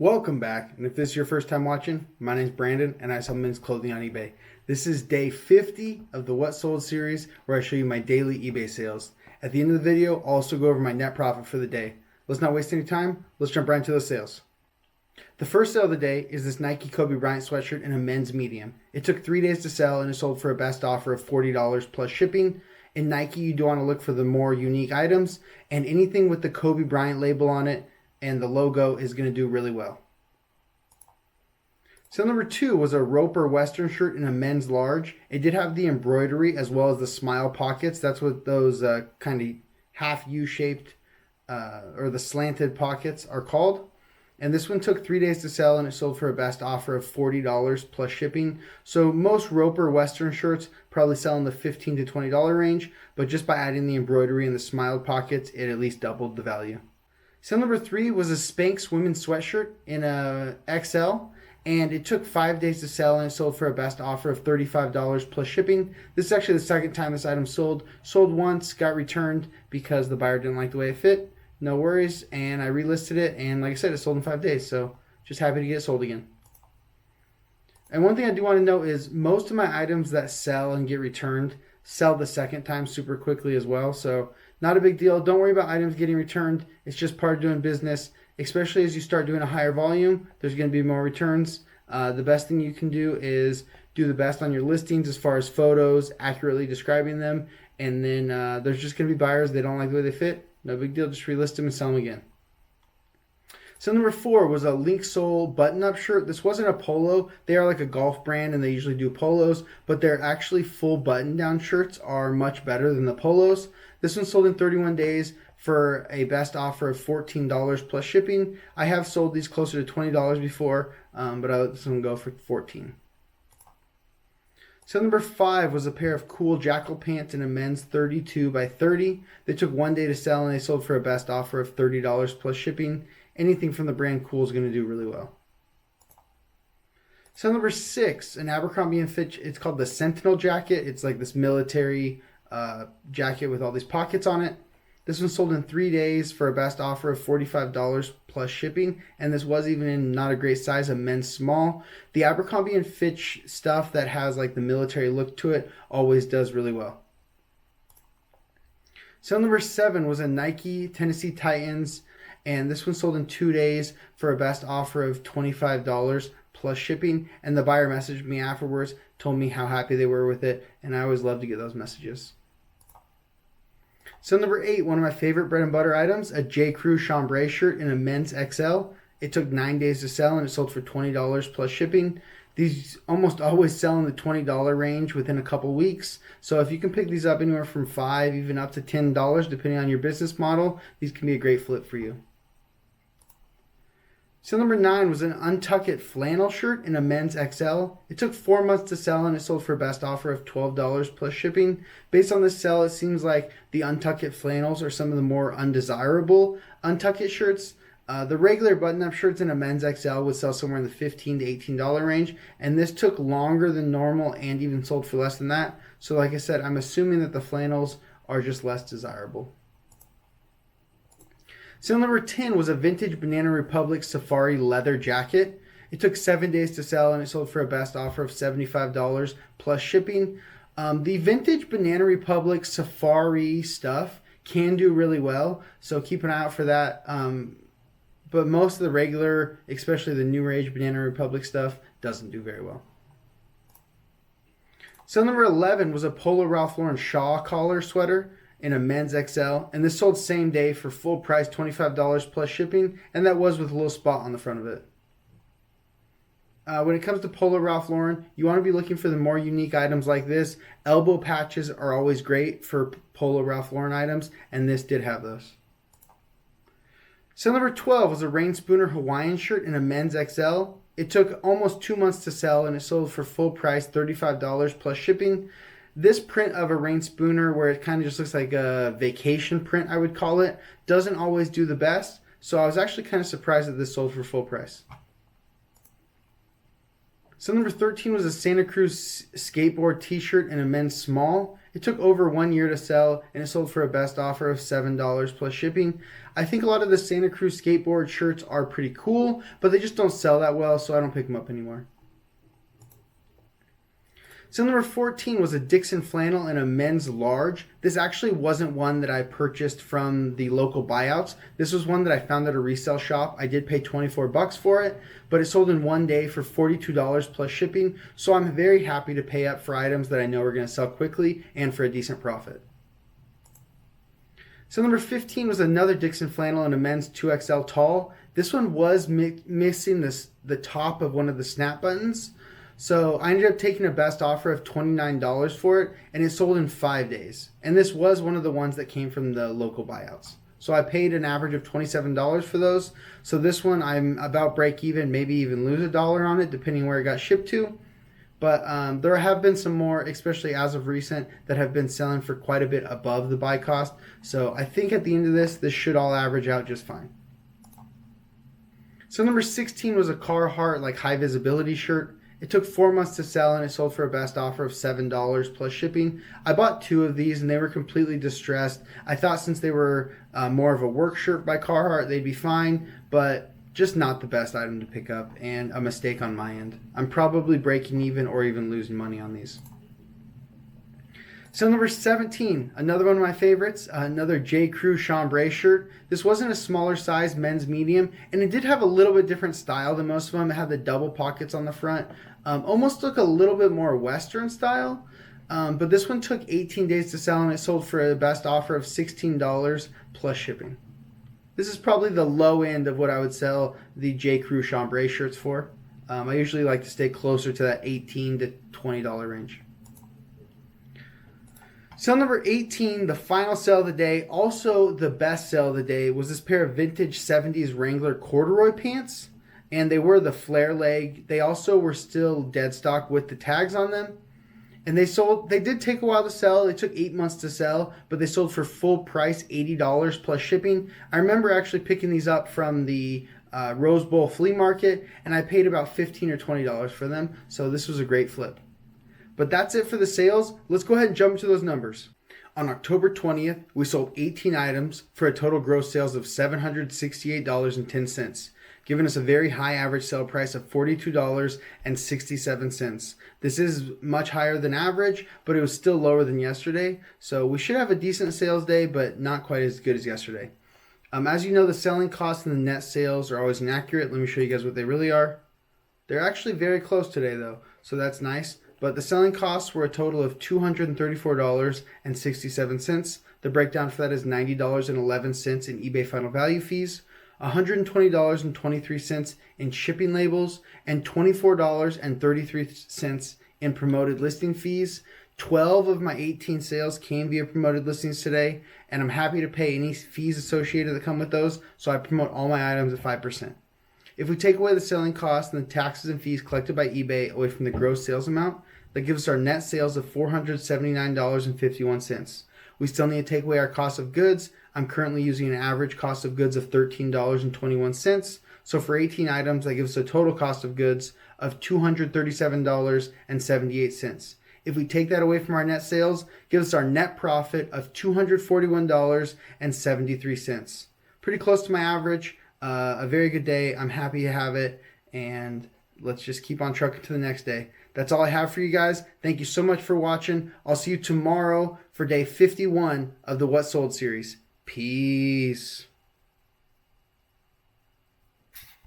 Welcome back, and if this is your first time watching, my name is Brandon, and I sell men's clothing on eBay. This is day 50 of the What Sold series, where I show you my daily eBay sales. At the end of the video, I'll also go over my net profit for the day. Let's not waste any time, let's jump right into those sales. The first sale of the day is this Nike Kobe Bryant sweatshirt in a men's medium. It took 3 days to sell, and it sold for a best offer of $40 plus shipping. In Nike, you do want to look for the more unique items, and anything with the Kobe Bryant label on it and the logo is going to do really well. Sale number 2 was a Roper Western shirt in a men's large. It did have the embroidery as well as the smile pockets. That's what those kind of half U-shaped or the slanted pockets are called. And this one took 3 days to sell, and it sold for a best offer of $40 plus shipping. So most Roper Western shirts probably sell in the $15 to $20 range, but just by adding the embroidery and the smiled pockets, it at least doubled the value. Sale number 3 was a Spanx women's sweatshirt in a XL, and it took 5 days to sell, and it sold for a best offer of $35 plus shipping. This is actually the second time this item sold. Sold once, got returned because the buyer didn't like the way it fit. No worries, and I relisted it, and like I said, it sold in 5 days, so just happy to get it sold again. And one thing I do want to note is most of my items that sell and get returned sell the second time super quickly as well, so not a big deal. Don't worry about items getting returned. It's just part of doing business, especially as you start doing a higher volume. There's going to be more returns. The best thing you can do is do the best on your listings as far as photos, accurately describing them, and then there's just going to be buyers, they don't like the way they fit. No big deal, just relist them and sell them again. So number 4 was a Linksole button-up shirt. This wasn't a polo. They are like a golf brand, and they usually do polos, but their actually full button-down shirts are much better than the polos. This one sold in 31 days for a best offer of $14 plus shipping. I have sold these closer to $20 before, but I let this one go for $14. So number 5 was a pair of cool Jackal pants in a men's 32 by 30. They took 1 day to sell, and they sold for a best offer of $30 plus shipping. Anything from the brand Cool is going to do really well. So number 6, an Abercrombie & Fitch. It's called the Sentinel jacket. It's like this military jacket with all these pockets on it. This one sold in 3 days for a best offer of $45 plus shipping, and this was even in not a great size, a men's small. The Abercrombie & Fitch stuff that has like the military look to it always does really well. Sale number 7 was a Nike Tennessee Titans, and this one sold in 2 days for a best offer of $25 plus shipping, and the buyer messaged me afterwards, told me how happy they were with it, and I always love to get those messages. So number 8, one of my favorite bread and butter items, a J. Crew chambray shirt in a men's XL. It took 9 days to sell, and it sold for $20 plus shipping. These almost always sell in the $20 range within a couple weeks. So if you can pick these up anywhere from $5, even up to $10, depending on your business model, these can be a great flip for you. So number 9 was an Untuckit flannel shirt in a men's XL. It took 4 months to sell, and it sold for a best offer of $12 plus shipping. Based on this sell, it seems like the Untuckit flannels are some of the more undesirable Untuckit shirts. The regular button-up shirts in a men's XL would sell somewhere in the $15 to $18 range, and this took longer than normal and even sold for less than that. So like I said, I'm assuming that the flannels are just less desirable. Sale number 10 was a vintage Banana Republic Safari leather jacket. It took 7 days to sell, and it sold for a best offer of $75 plus shipping. The vintage Banana Republic Safari stuff can do really well, so keep an eye out for that. But most of the regular, especially the New Age Banana Republic stuff, doesn't do very well. Sale number 11 was a Polo Ralph Lauren Shaw collar sweater in a men's XL, and this sold same day for full price $25 plus shipping, and that was with a little spot on the front of it. When it comes to Polo Ralph Lauren, you want to be looking for the more unique items like this. Elbow patches are always great for Polo Ralph Lauren items, and this did have those. Sale number 12 was a Rain Spooner Hawaiian shirt in a men's XL. It took almost 2 months to sell, and it sold for full price $35 plus shipping. This print of a Rain Spooner, where it kind of just looks like a vacation print, I would call it, doesn't always do the best. So I was actually kind of surprised that this sold for full price. So number 13 was a Santa Cruz skateboard t-shirt in a men's small. It took over 1 year to sell, and it sold for a best offer of $7 plus shipping. I think a lot of the Santa Cruz skateboard shirts are pretty cool, but they just don't sell that well, so I don't pick them up anymore. So number 14 was a Dixon flannel in a men's large. This actually wasn't one that I purchased from the local buyouts. This was one that I found at a resale shop. I did pay 24 bucks for it, but it sold in 1 day for $42 plus shipping. So I'm very happy to pay up for items that I know are going to sell quickly and for a decent profit. So number 15 was another Dixon flannel in a men's 2XL tall. This one was missing the top of one of the snap buttons. So I ended up taking a best offer of $29 for it, and it sold in 5 days. And this was one of the ones that came from the local buyouts. So I paid an average of $27 for those. So this one I'm about break even, maybe even lose $1 on it, depending where it got shipped to. But there have been some more, especially as of recent, that have been selling for quite a bit above the buy cost. So I think at the end of this should all average out just fine. So number 16 was a Carhartt like high visibility shirt. It took 4 months to sell, and it sold for a best offer of $7 plus shipping. I bought 2 of these, and they were completely distressed. I thought since they were more of a work shirt by Carhartt, they'd be fine, but just not the best item to pick up, and a mistake on my end. I'm probably breaking even or even losing money on these. So number 17, another one of my favorites, another J. Crew chambray shirt. This wasn't a smaller size, men's medium, and it did have a little bit different style than most of them. It had the double pockets on the front. Almost look a little bit more Western style, but this one took 18 days to sell, and it sold for a best offer of $16 plus shipping. This is probably the low end of what I would sell the J. Crew chambray shirts for. I usually like to stay closer to that $18 to $20 range. Sale number 18, the final sale of the day, also the best sale of the day, was this pair of vintage 70s Wrangler corduroy pants. And they were the flare leg. They also were still dead stock with the tags on them. And they did take a while to sell. They took 8 months to sell, but they sold for full price, $80 plus shipping. I remember actually picking these up from the Rose Bowl flea market, and I paid about $15 or $20 for them. So this was a great flip. But that's it for the sales. Let's go ahead and jump into those numbers. On October 20th, we sold 18 items for a total gross sales of $768.10, giving us a very high average sale price of $42.67. This is much higher than average, but it was still lower than yesterday. So we should have a decent sales day, but not quite as good as yesterday. As you know, the selling costs and the net sales are always inaccurate. Let me show you guys what they really are. They're actually very close today, though, so that's nice. But the selling costs were a total of $234.67. The breakdown for that is $90.11 in eBay final value fees, $120.23 in shipping labels, and $24.33 in promoted listing fees. 12 of my 18 sales came via promoted listings today, and I'm happy to pay any fees associated that come with those, so I promote all my items at 5%. If we take away the selling costs and the taxes and fees collected by eBay away from the gross sales amount, that gives us our net sales of $479.51. We still need to take away our cost of goods. I'm currently using an average cost of goods of $13.21. So for 18 items, that gives us a total cost of goods of $237.78. If we take that away from our net sales, it gives us our net profit of $241.73. Pretty close to my average. A very good day. I'm happy to have it, and let's just keep on trucking to the next day. That's all I have for you guys. Thank you so much for watching. I'll see you tomorrow for day 51 of the What Sold series. Peace.